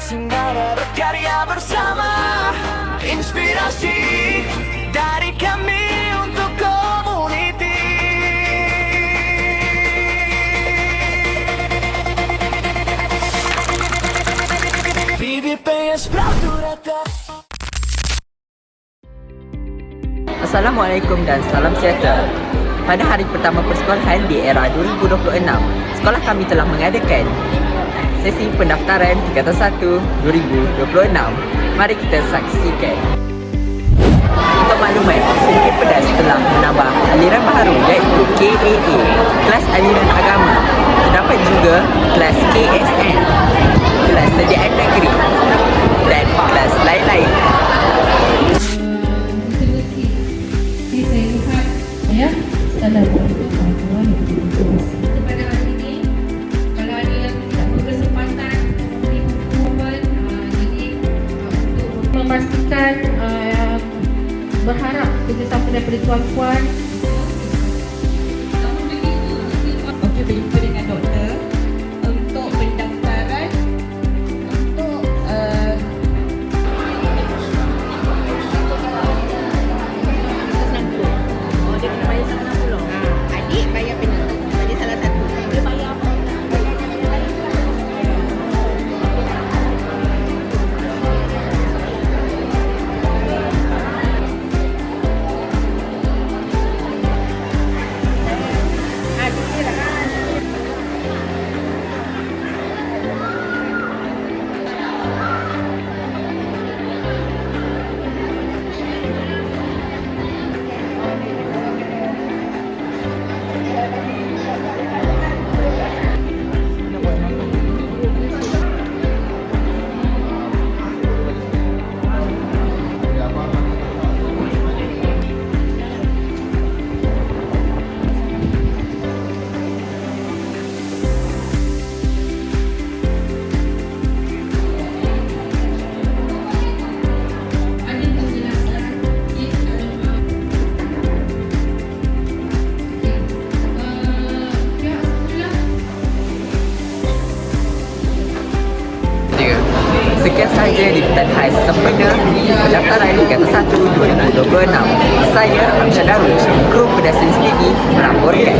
Semangat berkarya bersama, inspirasi dari kami untuk community. BBPS Praturata. Assalamualaikum dan salam sejahtera. Pada hari pertama persekolahan di era 2026, sekolah kami telah mengadakan sesi pendaftaran tingkatan 1 2026. Mari kita saksikan. Untuk maklumat, sedikit pedas telah menambah aliran baru iaitu KAA, kelas aliran agama. Terdapat juga kelas KSN, kelas sediaan negeri dan kelas lain-lain. Ya, kepada hari ini, kalau ada yang tidak berkesempatan memberi pengumuman, jadi untuk memastikan berharap kerjasama daripada tuan-tuan. Okey, berjumpa dengan doktor untuk pendaftaran untuk Dia kena bayar 160. Adik bayar penuh. Jadi salah satu. Dia bayar apa? Sekian sahaja liputan khas sempena pendaftaran tingkatan 1 2026. Saya Amsyad Darul, kru Pedestrian TV melaporkan.